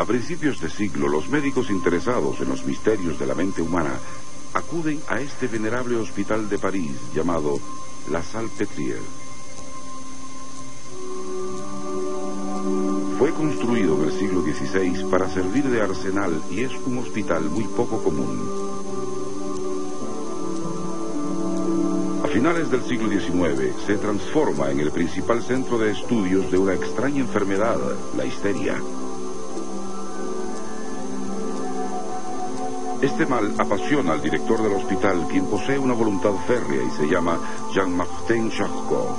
A principios de siglo, los médicos interesados en los misterios de la mente humana acuden a este venerable hospital de París llamado La Salpêtrière. Fue construido en el siglo XVI para servir de arsenal y es un hospital muy poco común. A finales del siglo XIX se transforma en el principal centro de estudios de una extraña enfermedad, la histeria. Este mal apasiona al director del hospital, quien posee una voluntad férrea y se llama Jean-Martin Charcot.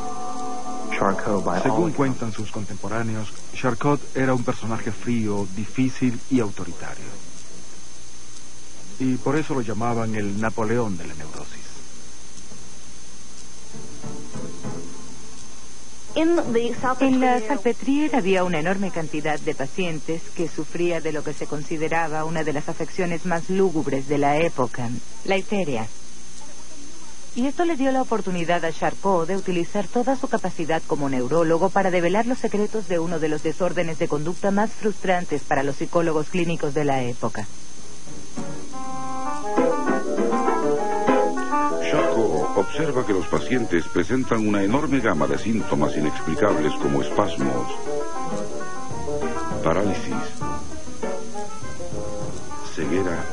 Según cuentan sus contemporáneos, Charcot era un personaje frío, difícil y autoritario. Y por eso lo llamaban el Napoleón de la neurosis. En la Salpêtrière había una enorme cantidad de pacientes que sufría de lo que se consideraba una de las afecciones más lúgubres de la época, la histeria. Y esto le dio la oportunidad a Charcot de utilizar toda su capacidad como neurólogo para develar los secretos de uno de los desórdenes de conducta más frustrantes para los psicólogos clínicos de la época. Charcot observa que los pacientes presentan una enorme gama de síntomas inexplicables como espasmos, parálisis, ceguera,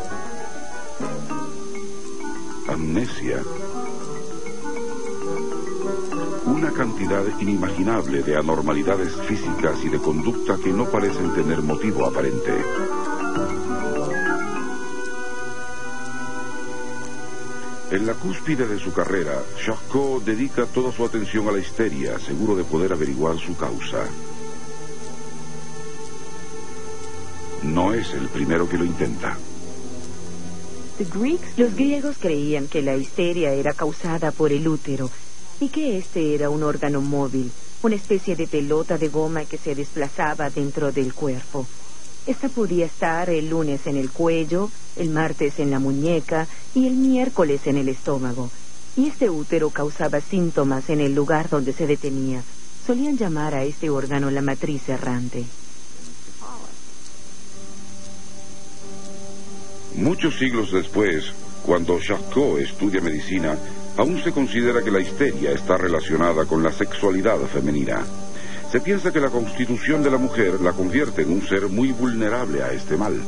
amnesia, una cantidad inimaginable de anormalidades físicas y de conducta que no parecen tener motivo aparente. En la cúspide de su carrera, Charcot dedica toda su atención a la histeria, seguro de poder averiguar su causa. No es el primero que lo intenta. Los griegos creían que la histeria era causada por el útero y que este era un órgano móvil, una especie de pelota de goma que se desplazaba dentro del cuerpo. Esta podía estar el lunes en el cuello, el martes en la muñeca y el miércoles en el estómago. Y este útero causaba síntomas en el lugar donde se detenía. Solían llamar a este órgano la matriz errante. Muchos siglos después, cuando Charcot estudia medicina, aún se considera que la histeria está relacionada con la sexualidad femenina. Se piensa que la constitución de la mujer la convierte en un ser muy vulnerable a este mal.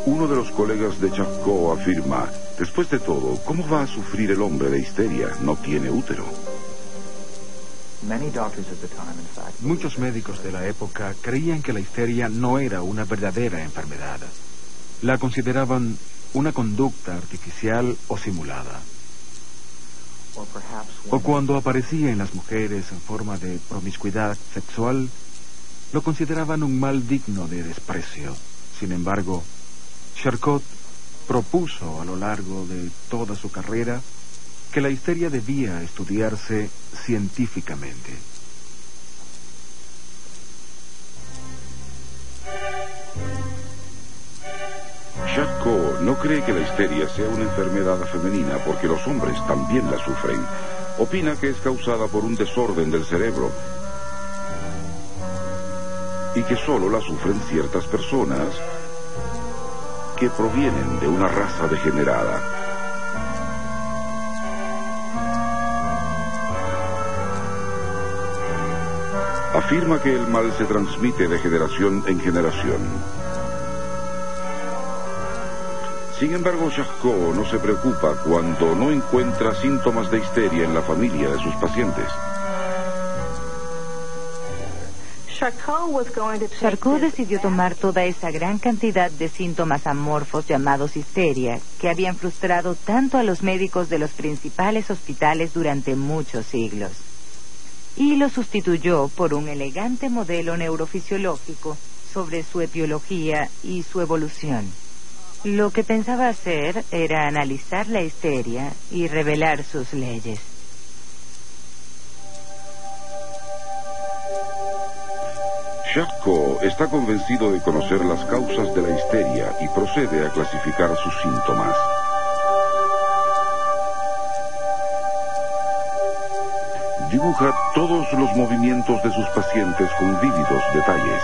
Uno de los colegas de Charcot afirma, después de todo, ¿cómo va a sufrir el hombre de histeria? No tiene útero. Muchos médicos de la época creían que la histeria no era una verdadera enfermedad. La consideraban una conducta artificial o simulada. O cuando aparecía en las mujeres en forma de promiscuidad sexual, lo consideraban un mal digno de desprecio. Sin embargo, Charcot propuso a lo largo de toda su carrera que la histeria debía estudiarse científicamente. Charcot no cree que la histeria sea una enfermedad femenina porque los hombres también la sufren. Opina que es causada por un desorden del cerebro y que solo la sufren ciertas personas que provienen de una raza degenerada. Afirma que el mal se transmite de generación en generación. Sin embargo, Charcot no se preocupa cuando no encuentra síntomas de histeria en la familia de sus pacientes. Charcot decidió tomar toda esa gran cantidad de síntomas amorfos llamados histeria, que habían frustrado tanto a los médicos de los principales hospitales durante muchos siglos, y lo sustituyó por un elegante modelo neurofisiológico sobre su etiología y su evolución. Lo que pensaba hacer era analizar la histeria y revelar sus leyes. Charcot está convencido de conocer las causas de la histeria y procede a clasificar sus síntomas. dibuja todos los movimientos de sus pacientes con vívidos detalles.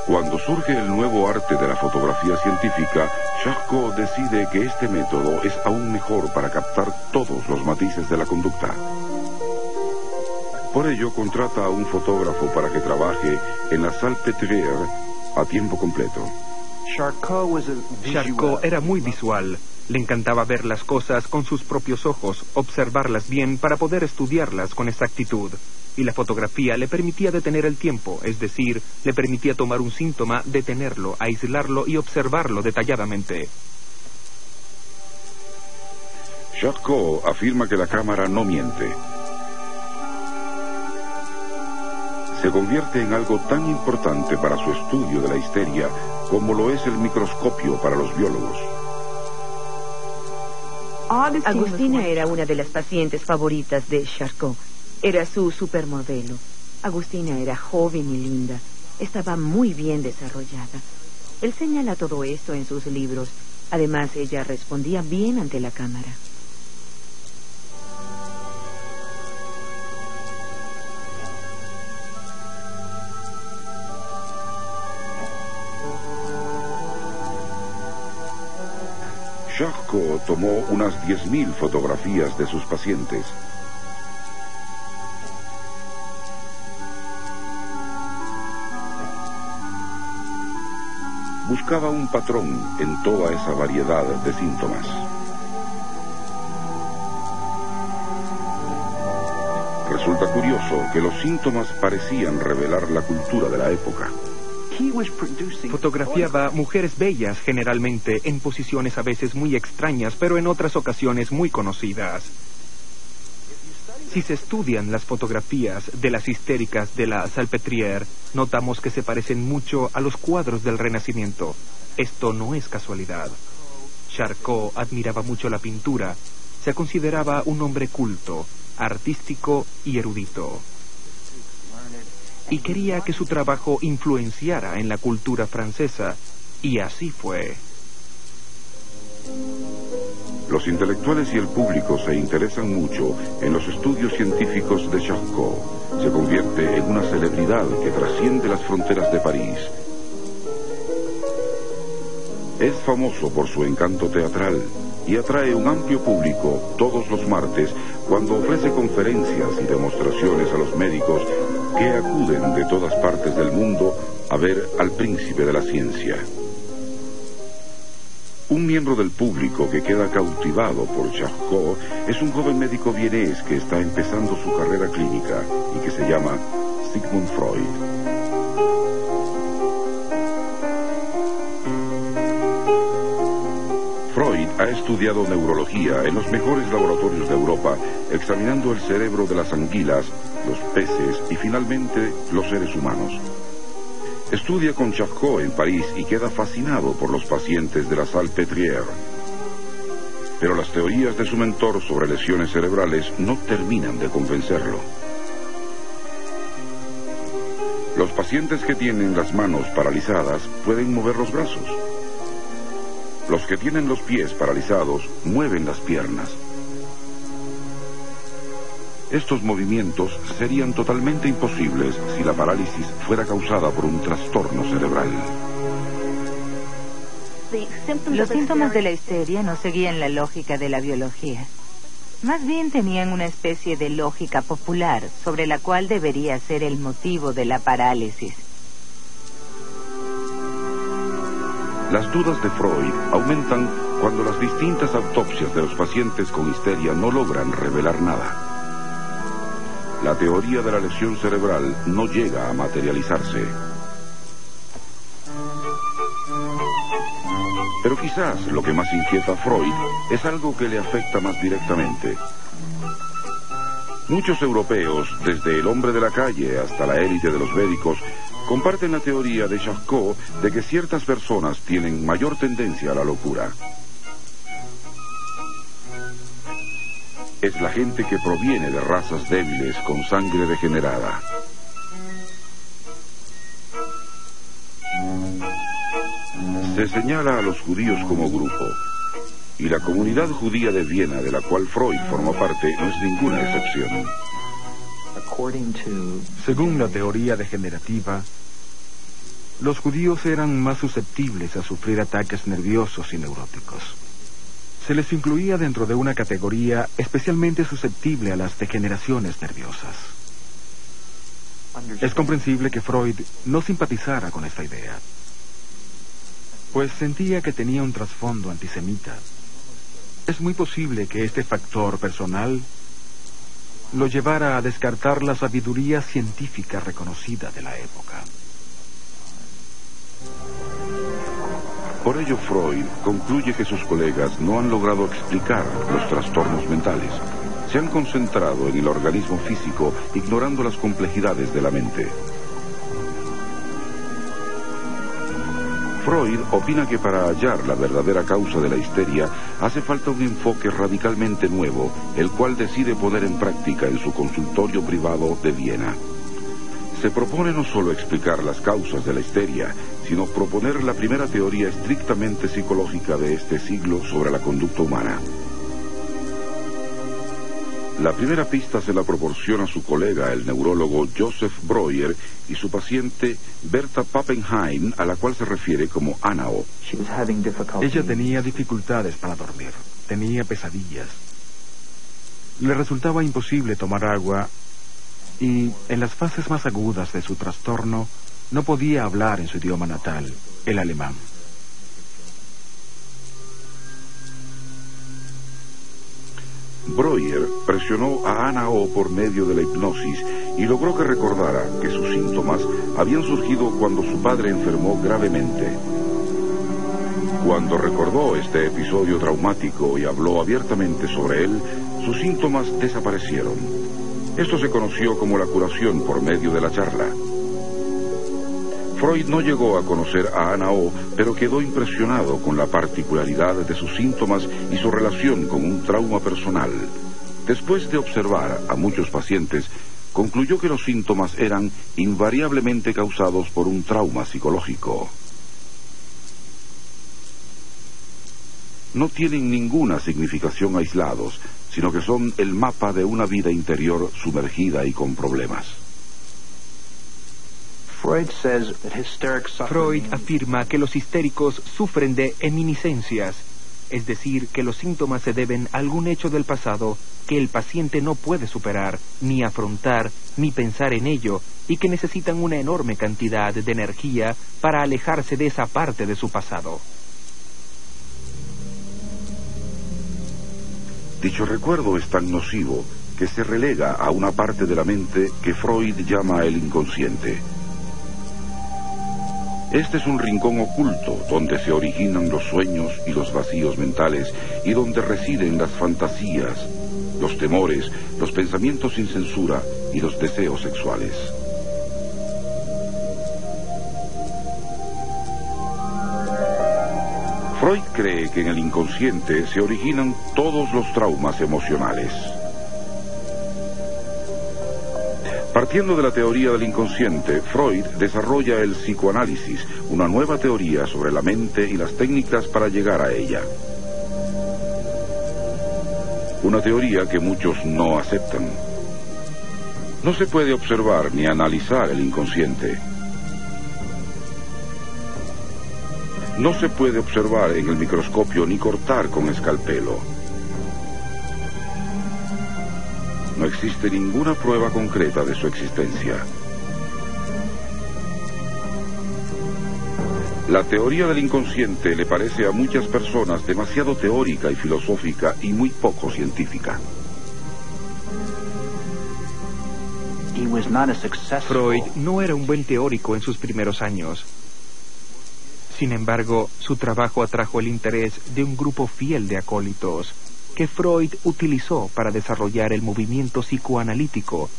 Cuando surge el nuevo arte de la fotografía científica, Charcot decide que este método es aún mejor para captar todos los matices de la conducta. Por ello, contrata a un fotógrafo para que trabaje en la Salpêtrière a tiempo completo. Charcot era muy visual. Le encantaba ver las cosas con sus propios ojos, observarlas bien para poder estudiarlas con exactitud. Y la fotografía le permitía detener el tiempo, es decir, le permitía tomar un síntoma, detenerlo, aislarlo y observarlo detalladamente. Charcot afirma que la cámara no miente. Se convierte en algo tan importante para su estudio de la histeria como lo es el microscopio para los biólogos. Agustina era una de las pacientes favoritas de Charcot. Era su supermodelo. Agustina era joven y linda. Estaba muy bien desarrollada. Él señala todo esto en sus libros. Además, ella respondía bien ante la cámara. Charcot tomó unas 10.000 fotografías de sus pacientes. Buscaba un patrón en toda esa variedad de síntomas. Resulta curioso que los síntomas parecían revelar la cultura de la época. Fotografiaba mujeres bellas generalmente, en posiciones a veces muy extrañas, pero en otras ocasiones muy conocidas. Si se estudian las fotografías de las histéricas de la Salpêtrière, notamos que se parecen mucho a los cuadros del Renacimiento. Esto no es casualidad. Charcot admiraba mucho la pintura. Se consideraba un hombre culto, artístico y erudito. Y quería que su trabajo influenciara en la cultura francesa, y así fue. Los intelectuales y el público se interesan mucho en los estudios científicos de Charcot. Se convierte en una celebridad que trasciende las fronteras de París. Es famoso por su encanto teatral y atrae un amplio público todos los martes cuando ofrece conferencias y demostraciones a los médicos que acuden de todas partes del mundo a ver al príncipe de la ciencia. Un miembro del público que queda cautivado por Charcot es un joven médico vienés que está empezando su carrera clínica y que se llama Sigmund Freud. Freud ha estudiado neurología en los mejores laboratorios de Europa, examinando el cerebro de las anguilas, los peces y finalmente los seres humanos. Estudia con Charcot en París y queda fascinado por los pacientes de la Salpêtrière. Pero las teorías de su mentor sobre lesiones cerebrales no terminan de convencerlo. Los pacientes que tienen las manos paralizadas pueden mover los brazos. Los que tienen los pies paralizados mueven las piernas. Estos movimientos serían totalmente imposibles si la parálisis fuera causada por un trastorno cerebral. Los síntomas de la histeria no seguían la lógica de la biología. Más bien tenían una especie de lógica popular sobre la cual debería ser el motivo de la parálisis. Las dudas de Freud aumentan cuando las distintas autopsias de los pacientes con histeria no logran revelar nada. La teoría de la lesión cerebral no llega a materializarse. Pero quizás lo que más inquieta a Freud es algo que le afecta más directamente. Muchos europeos, desde el hombre de la calle hasta la élite de los médicos, comparten la teoría de Charcot de que ciertas personas tienen mayor tendencia a la locura. Es la gente que proviene de razas débiles con sangre degenerada. Se señala a los judíos como grupo, y la comunidad judía de Viena, de la cual Freud forma parte, no es ninguna excepción. Según la teoría degenerativa, los judíos eran más susceptibles a sufrir ataques nerviosos y neuróticos. Se les incluía dentro de una categoría especialmente susceptible a las degeneraciones nerviosas. Es comprensible que Freud no simpatizara con esta idea, pues sentía que tenía un trasfondo antisemita. Es muy posible que este factor personal lo llevara a descartar la sabiduría científica reconocida de la época. Por ello, Freud concluye que sus colegas no han logrado explicar los trastornos mentales. Se han concentrado en el organismo físico, ignorando las complejidades de la mente. Freud opina que para hallar la verdadera causa de la histeria hace falta un enfoque radicalmente nuevo, el cual decide poner en práctica en su consultorio privado de Viena. Se propone no solo explicar las causas de la histeria, sino proponer la primera teoría estrictamente psicológica de este siglo sobre la conducta humana. La primera pista se la proporciona su colega, el neurólogo Joseph Breuer, y su paciente Berta Pappenheim, a la cual se refiere como Anao. Ella tenía dificultades para dormir, tenía pesadillas. Le resultaba imposible tomar agua y, en las fases más agudas de su trastorno, no podía hablar en su idioma natal, el alemán. Breuer presionó a Anao por medio de la hipnosis y logró que recordara que sus síntomas habían surgido cuando su padre enfermó gravemente. Cuando recordó este episodio traumático y habló abiertamente sobre él, sus síntomas desaparecieron. Esto se conoció como la curación por medio de la charla. Freud no llegó a conocer a Anao, pero quedó impresionado con la particularidad de sus síntomas y su relación con un trauma personal. Después de observar a muchos pacientes, concluyó que los síntomas eran invariablemente causados por un trauma psicológico. No tienen ninguna significación aislados, sino que son el mapa de una vida interior sumergida y con problemas. Freud afirma que los histéricos sufren de eminiscencias, es decir, que los síntomas se deben a algún hecho del pasado que el paciente no puede superar, ni afrontar, ni pensar en ello, y que necesitan una enorme cantidad de energía para alejarse de esa parte de su pasado. Dicho recuerdo es tan nocivo que se relega a una parte de la mente que Freud llama el inconsciente. Este es un rincón oculto donde se originan los sueños y los vacíos mentales y donde residen las fantasías, los temores, los pensamientos sin censura y los deseos sexuales. Freud cree que en el inconsciente se originan todos los traumas emocionales. Partiendo de la teoría del inconsciente, Freud desarrolla el psicoanálisis, una nueva teoría sobre la mente y las técnicas para llegar a ella. Una teoría que muchos no aceptan. No se puede observar ni analizar el inconsciente. No se puede observar en el microscopio ni cortar con escalpelo. No existe ninguna prueba concreta de su existencia. La teoría del inconsciente le parece a muchas personas demasiado teórica y filosófica y muy poco científica. Freud no era un buen teórico en sus primeros años. Sin embargo, su trabajo atrajo el interés de un grupo fiel de acólitos que Freud utilizó para desarrollar el movimiento psicoanalítico,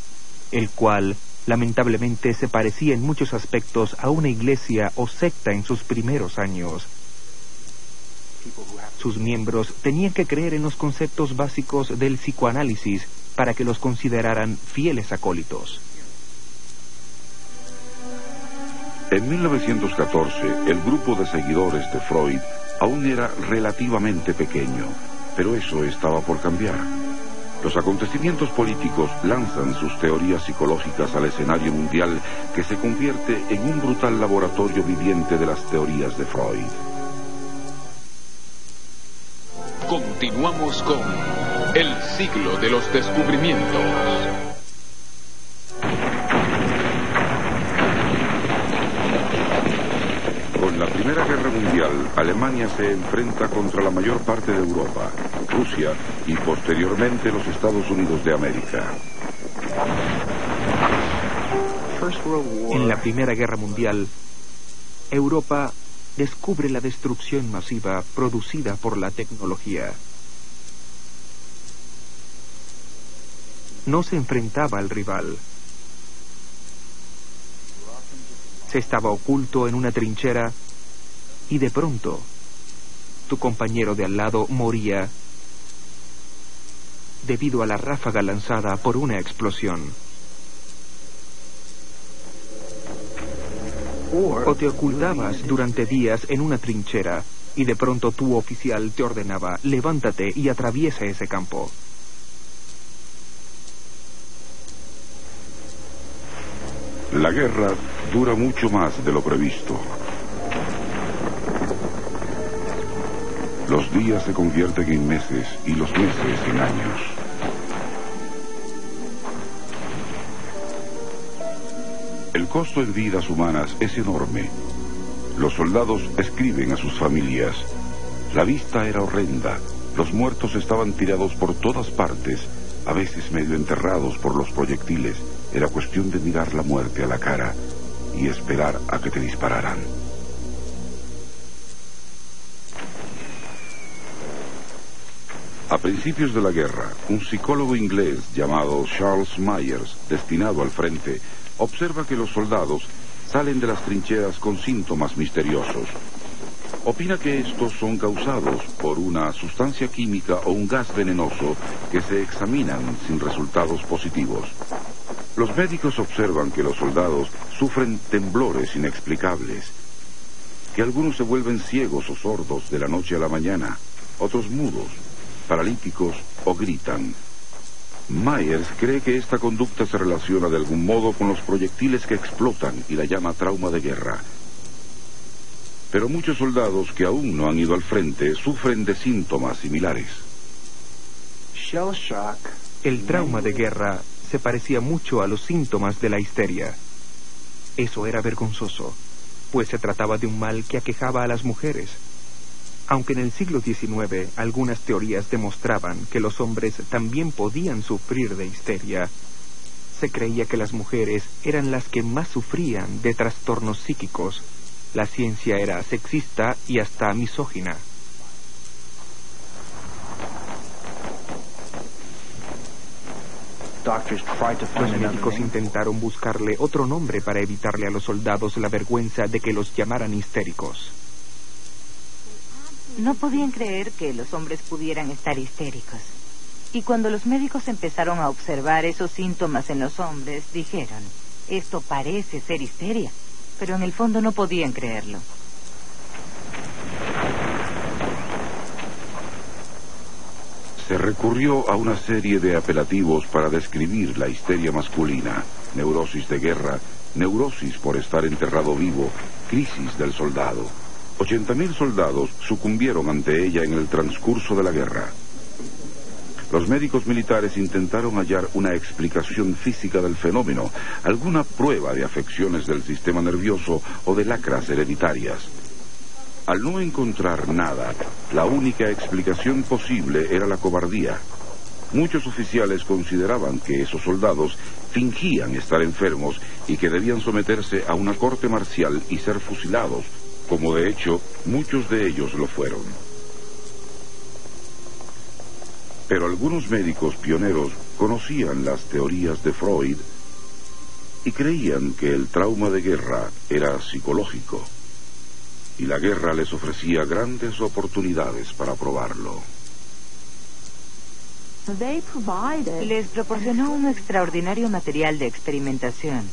el cual lamentablemente se parecía en muchos aspectos a una iglesia o secta en sus primeros años. Sus miembros tenían que creer en los conceptos básicos del psicoanálisis para que los consideraran fieles acólitos. En 1914, el grupo de seguidores de Freud aún era relativamente pequeño, pero eso estaba por cambiar. Los acontecimientos políticos lanzan sus teorías psicológicas al escenario mundial, que se convierte en un brutal laboratorio viviente de las teorías de Freud. Continuamos con El siglo de los descubrimientos. Con la Primera Guerra Mundial, Alemania se enfrenta contra la mayor parte de Europa, Rusia y posteriormente los Estados Unidos de América. En la Primera Guerra Mundial, Europa descubre la destrucción masiva producida por la tecnología. No se enfrentaba al rival. Se estaba oculto en una trinchera y de pronto tu compañero de al lado moría debido a la ráfaga lanzada por una explosión. O te ocultabas durante días en una trinchera y de pronto tu oficial te ordenaba: levántate y atraviesa ese campo. La guerra dura mucho más de lo previsto. Los días se convierten en meses y los meses en años. El costo en vidas humanas es enorme. Los soldados escriben a sus familias. La vista era horrenda. Los muertos estaban tirados por todas partes, a veces medio enterrados por los proyectiles. Era cuestión de mirar la muerte a la cara y esperar a que te dispararan. A principios de la guerra, un psicólogo inglés llamado Charles Myers, destinado al frente, observa que los soldados salen de las trincheras con síntomas misteriosos. Opina que estos son causados por una sustancia química o un gas venenoso que se examinan sin resultados positivos. Los médicos observan que los soldados sufren temblores inexplicables, que algunos se vuelven ciegos o sordos de la noche a la mañana, otros mudos, paralíticos o gritan. Myers cree que esta conducta se relaciona de algún modo con los proyectiles que explotan y la llama trauma de guerra. Pero muchos soldados que aún no han ido al frente sufren de síntomas similares. El trauma de guerra se parecía mucho a los síntomas de la histeria. Eso era vergonzoso, pues se trataba de un mal que aquejaba a las mujeres. Aunque en el siglo XIX algunas teorías demostraban que los hombres también podían sufrir de histeria, se creía que las mujeres eran las que más sufrían de trastornos psíquicos. La ciencia era sexista y hasta misógina. Los médicos intentaron buscarle otro nombre para evitarle a los soldados la vergüenza de que los llamaran histéricos. No podían creer que los hombres pudieran estar histéricos. Y cuando los médicos empezaron a observar esos síntomas en los hombres, dijeron: esto parece ser histeria. Pero en el fondo no podían creerlo. Se recurrió a una serie de apelativos para describir la histeria masculina: neurosis de guerra, neurosis por estar enterrado vivo, crisis del soldado. 80.000 soldados sucumbieron ante ella en el transcurso de la guerra. Los médicos militares intentaron hallar una explicación física del fenómeno, alguna prueba de afecciones del sistema nervioso o de lacras hereditarias. Al no encontrar nada, la única explicación posible era la cobardía. Muchos oficiales consideraban que esos soldados fingían estar enfermos y que debían someterse a una corte marcial y ser fusilados, como de hecho muchos de ellos lo fueron. Pero algunos médicos pioneros conocían las teorías de Freud y creían que el trauma de guerra era psicológico, y la guerra les ofrecía grandes oportunidades para probarlo. Les proporcionó un extraordinario material de experimentación.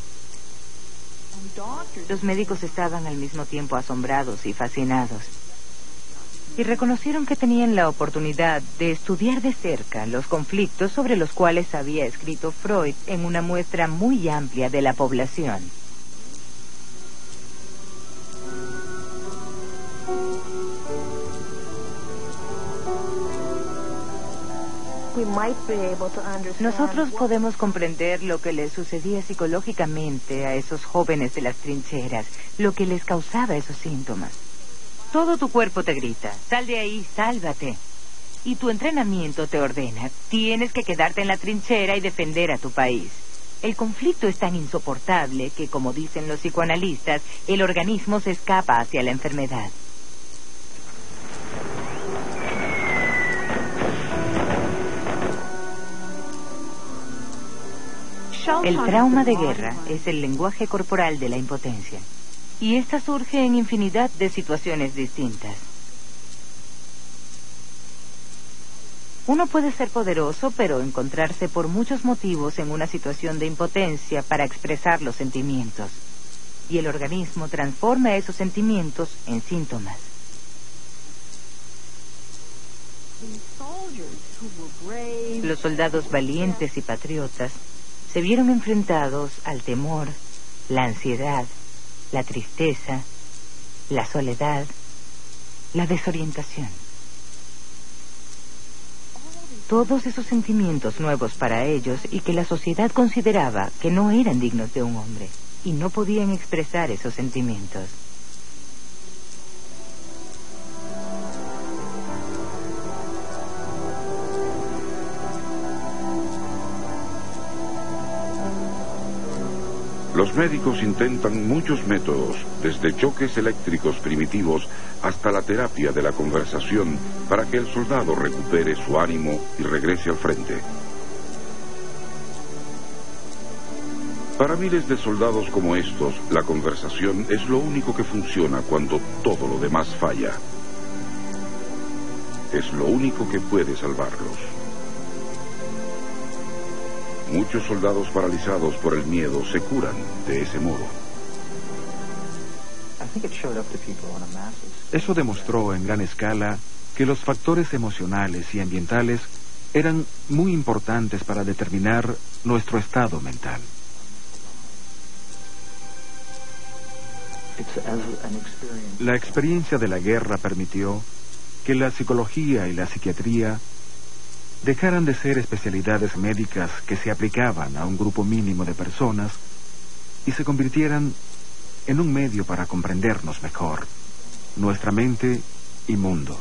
Los médicos estaban al mismo tiempo asombrados y fascinados. Y reconocieron que tenían la oportunidad de estudiar de cerca los conflictos sobre los cuales había escrito Freud en una muestra muy amplia de la población. Nosotros podemos comprender lo que les sucedía psicológicamente a esos jóvenes de las trincheras, lo que les causaba esos síntomas. Todo tu cuerpo te grita, sal de ahí, sálvate. Y tu entrenamiento te ordena, tienes que quedarte en la trinchera y defender a tu país. El conflicto es tan insoportable que, como dicen los psicoanalistas, el organismo se escapa hacia la enfermedad. El trauma de guerra es el lenguaje corporal de la impotencia. Y esta surge en infinidad de situaciones distintas. Uno puede ser poderoso, pero encontrarse por muchos motivos en una situación de impotencia para expresar los sentimientos. Y el organismo transforma esos sentimientos en síntomas. Los soldados valientes y patriotas se vieron enfrentados al temor, la ansiedad, la tristeza, la soledad, la desorientación. Todos esos sentimientos nuevos para ellos y que la sociedad consideraba que no eran dignos de un hombre y no podían expresar esos sentimientos. Los médicos intentan muchos métodos, desde choques eléctricos primitivos hasta la terapia de la conversación, para que el soldado recupere su ánimo y regrese al frente. Para miles de soldados como estos, la conversación es lo único que funciona cuando todo lo demás falla. Es lo único que puede salvarlos. Muchos soldados paralizados por el miedo se curan de ese modo. Eso demostró en gran escala que los factores emocionales y ambientales eran muy importantes para determinar nuestro estado mental. La experiencia de la guerra permitió que la psicología y la psiquiatría dejaran de ser especialidades médicas que se aplicaban a un grupo mínimo de personas y se convirtieran en un medio para comprendernos mejor, nuestra mente y mundo.